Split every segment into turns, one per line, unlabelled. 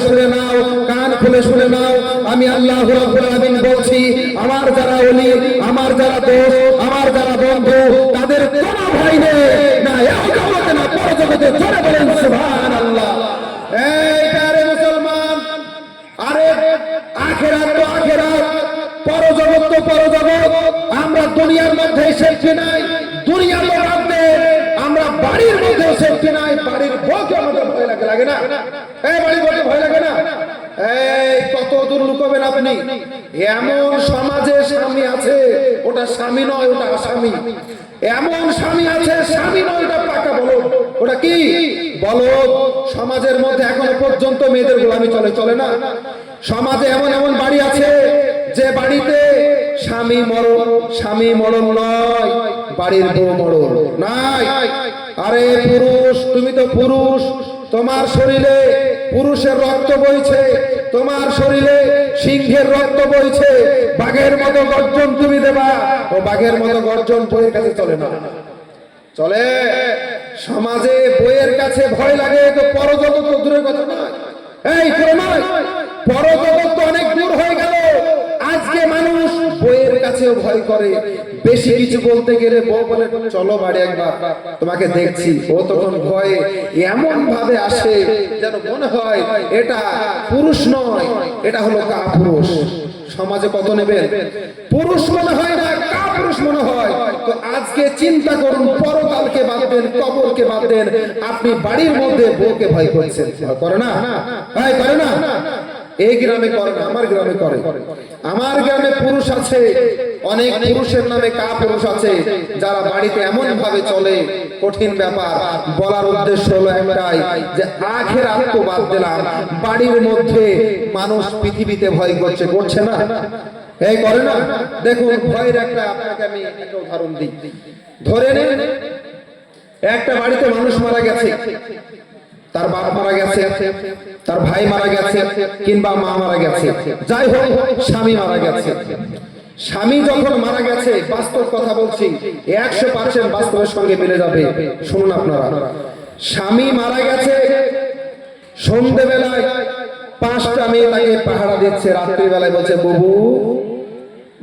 শুনে নাও, কান খুলে শুনে নাও, আমি আল্লাহ রাব্বুল আলামিন বলছি, আমার যারা ওলি, আমার যারা দোস্ত, আমার যারা বন্ধু, তাদের কোনো ভয় নেই, না এই জগতে না পরজগতে। জোরে বলেন সুবহানাল্লাহ। এইটা রে মুসলমান, আরে আখিরাত তো আখিরাত, পরজগৎ তো পরজগৎ। আমরা দুনিয়ার মধ্যে সেফটি নাই, দুনিয়ার মধ্যে আমরা বাড়ির মধ্যে সেফটি নাই। বাড়ির বউকে আমাদের ভয় লাগে, লাগে না? এই বাড়ির বউকে ভয় লাগে না? এই কত দূর লুকাবেন আপনি? এমন সমাজে স্বামী আছে, ওটা স্বামী নয়, ওটা আসামি। এমন স্বামী আছে, স্বামী নয়, ওটা পাকা বলদ। ওটা কি বলদ? সমাজের মধ্যে এখনো পর্যন্ত মেয়েদের গোলামি চলে, চলে না? সমাজে এমন এমন বাড়ি আছে যে বাড়িতে স্বামী মরণ নয়, বাড়ির বউ মরণ নাই। আরে পুরুষ, তুমি তো পুরুষ, তোমার শরীরে পুরুষের রক্ত বইছে, তোমার শরীরে সিংহের রক্ত বইছে। বাঘের মতো গর্জন তুমি দেবা, ও বাঘের মতো গর্জন বইয়ের কাছে চলে না, চলে? সমাজে বইয়ের কাছে ভয় লাগে তো পরজগৎ তো দূরের কথা নয়। এই নয়, পরজগৎ তো অনেক দূর হয়ে গেল। আজকে মানুষ বইয়ের কাছেও ভয় করে। বেশি কিছু বলতে গেলে বউ বলে চলো বাড়ি একবার, তোমাকে দেখছি। ও তখন ভয়ে এমন ভাবে আসে যেন মনে হয় এটা পুরুষ নয়, এটা হলো কাপুরুষ। সমাজে কত নেবেন? পুরুষ মনে হয় না, কাপুরুষ মনে হয়। তো আজকে চিন্তা করুন, পরকালকে বাদ দেন, কবরকে বাদ দেন, আপনি বাড়ির মধ্যে বউকে ভয় করছেন। করে না? ভাই করে না? এই গ্রামে করে না, আমার গ্রামে করে। আমার গ্রামে পুরুষ আছে, অনেক পুরুষের নামে কাপুরুষ আছে, যারা বাড়িতে এমন ভাবে চলে, কঠিন ব্যাপার। বলার উদ্দেশ্য হলো একটাই, যে আখিরাত তো বাদ দিলাম, বাড়ির মধ্যে মানুষ পৃথিবীতে ভয় করছে, করছে না? এই করে না? দেখুন ভয়ের একটা, আপনাকে আমি একটা উদাহরণ দিই। ধরে নিন একটা বাড়িতে মানুষ মারা গেছে, তার বাপ মারা গেছে, তার ভাই মারা গেছে, কিংবা মা মারা গেছে, যাই হোক স্বামী মারা গেছে। স্বামী যখন মারা গেছে, বাস্তব কথা বলছি, 100% বাস্তবের সঙ্গে মিলে যাবে। শুনুন আপনারা, স্বামী মারা গেছে, সন্ধ্যেবেলায় 5টা মেয়ে তাকে পাহারা দিচ্ছে, রাত্রিবেলায় বলছে বুবু,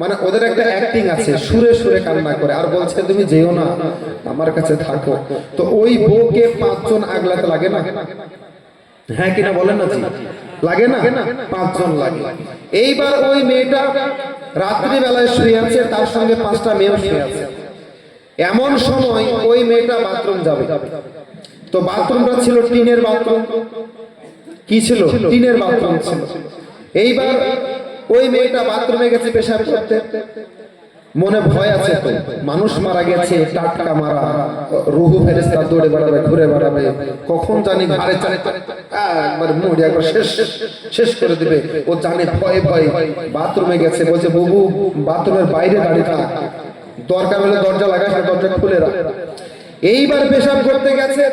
মানে ওদের একটা অ্যাক্টিং আছে, সুরে সুরে কান্না করে, আর বলছে তুমি যেও না, আমার কাছে থাকো। তো ওই বউকে 5 জন আগলাতে লাগে না? হ্যাঁ কিনা বলেন না? লাগে না? 5 জন লাগে। এইবার ওই মেয়েটা রাত্রিবেলায় শুয়ে আছে, তার সঙ্গে 5টা মেয়েও শুয়ে আছে। এমন সময় ওই মেয়েটা বাথরুম যাবে, তো বাথরুমটা ছিল টিনের বাথরুম। কি ছিল? টিনের বাথরুম ছিল। এইবার ওই মেয়েটা বাথরুমে গেছে পেশাব করতে, মনে ভয় আছে, তো মানুষ মারা গেছে, টাটকা মারা, রুহু ফেরেশতা দৌড়ে বেড়াবে, ঘুরে বেড়াবে, কখন জানি ঘাড়ে চড়ে একবার মুড়ি একবার শেষ করে দিবে। ও জানে, ভয়ে ভয়ে বাথরুমে গেছে, বলছে বুবু বাথরুমের বাইরে দাঁড়িয়ে থাক, দরকার হলে দরজা লাগাস, দরজা খুলে রাখ। এইবার পেশাব করতে গেছে,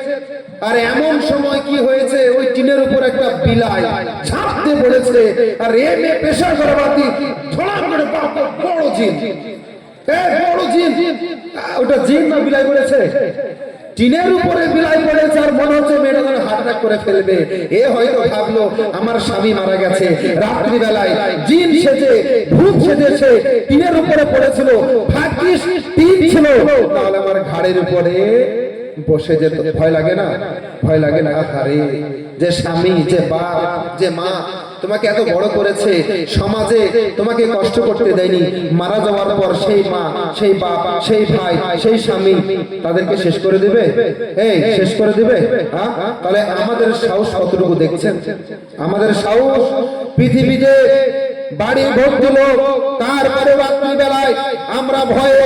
আর এমন সময় কি হয়েছে, ওই টিনের উপর একটা বিলাই ঝাঁপ দিয়ে পড়েছে, আর এমনি পেশাব করা বাতি ধড়াম করে বড় জিন, বড় জিন। ওটা জিন না বিলাই পড়েছে? টিনের উপরে বিলাই পড়েছে, আর মনে হচ্ছে মেয়েটা যেন হার্ট অ্যাটাক করে ফেলবে। এ হয়তো ভাবলো আমার স্বামী মারা গেছে, রাত্রিবেলায় জিন সেজে, ভূত সেজেছে, টিনের উপরে পড়েছিল, ভাগ্যিস টিন ছিল, তাহলে আমার ঘাড়ের উপরে বসে যেত। ভয় লাগে না? ভয় লাগে না? আরে যে স্বামী, যে বাপ, যে মা তোমাকে এত বড় করেছে, সমাজে তোমাকে কষ্ট করতে দেয়নি, মারা যাওয়ার পর সেই মা, সেই বাপ, সেই ভাই, সেই স্বামী তাদেরকে শেষ করে দিবে? এই শেষ করে দিবে? হ্যাঁ, তাহলে আমাদের সাহস কতটুকু দেখছেন? আমাদের সাহস, পৃথিবীতে বাড়ি ভর্তি লোক, তারপরে রাত্রিবেলায় আমরা ভয়ে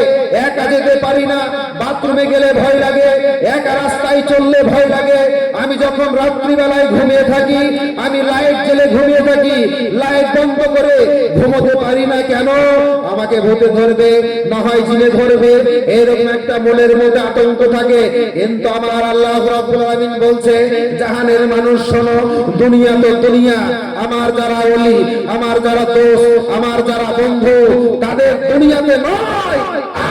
একা যেতে পারি না, বাথরুমে গেলে ভয় লাগে, একা রাস্তায় চললে ভয় লাগে। আমি যখন রাত্রিবেলায় ঘুমিয়ে থাকি, আমি লাইট জ্বেলে ঘুমিয়ে থাকি, লাইট বন্ধ করে ঘুমোতে পারি না। কেন? আমাকে ভূতে ধরবে, না হয় জিনে ধরবে, এরকম একটা মনের মধ্যে আতঙ্ক থাকে। কিন্তু আমার আল্লাহ রাব্বুল আলামিন বলছে, জাহানের মানুষ শোনো, দুনিয়া তো দুনিয়া, আমার যারা ওলি, আমার যারা দোস্ত, আমার যারা বন্ধু, তাদের দুনিয়াতে নয়,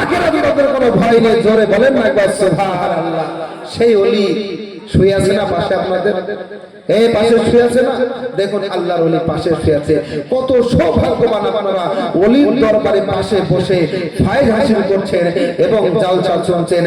আখিরাতে তাদের কোনো ভয় নেই। জোরে বলেন না একবার সুবহানাল্লাহ। সেই ওলি শুয়ে আছে না পাশে আপনাদের, এই পাশে শুয়ে আছে না, দেখুন আল্লাহর ওলি পাশে শুয়ে আছে। কত সৌভাগ্যবান আপনারা, ওলির দরবারে পাশে বসে ফায়দ হাসিল করছেন এবং জালসা শুনছেন।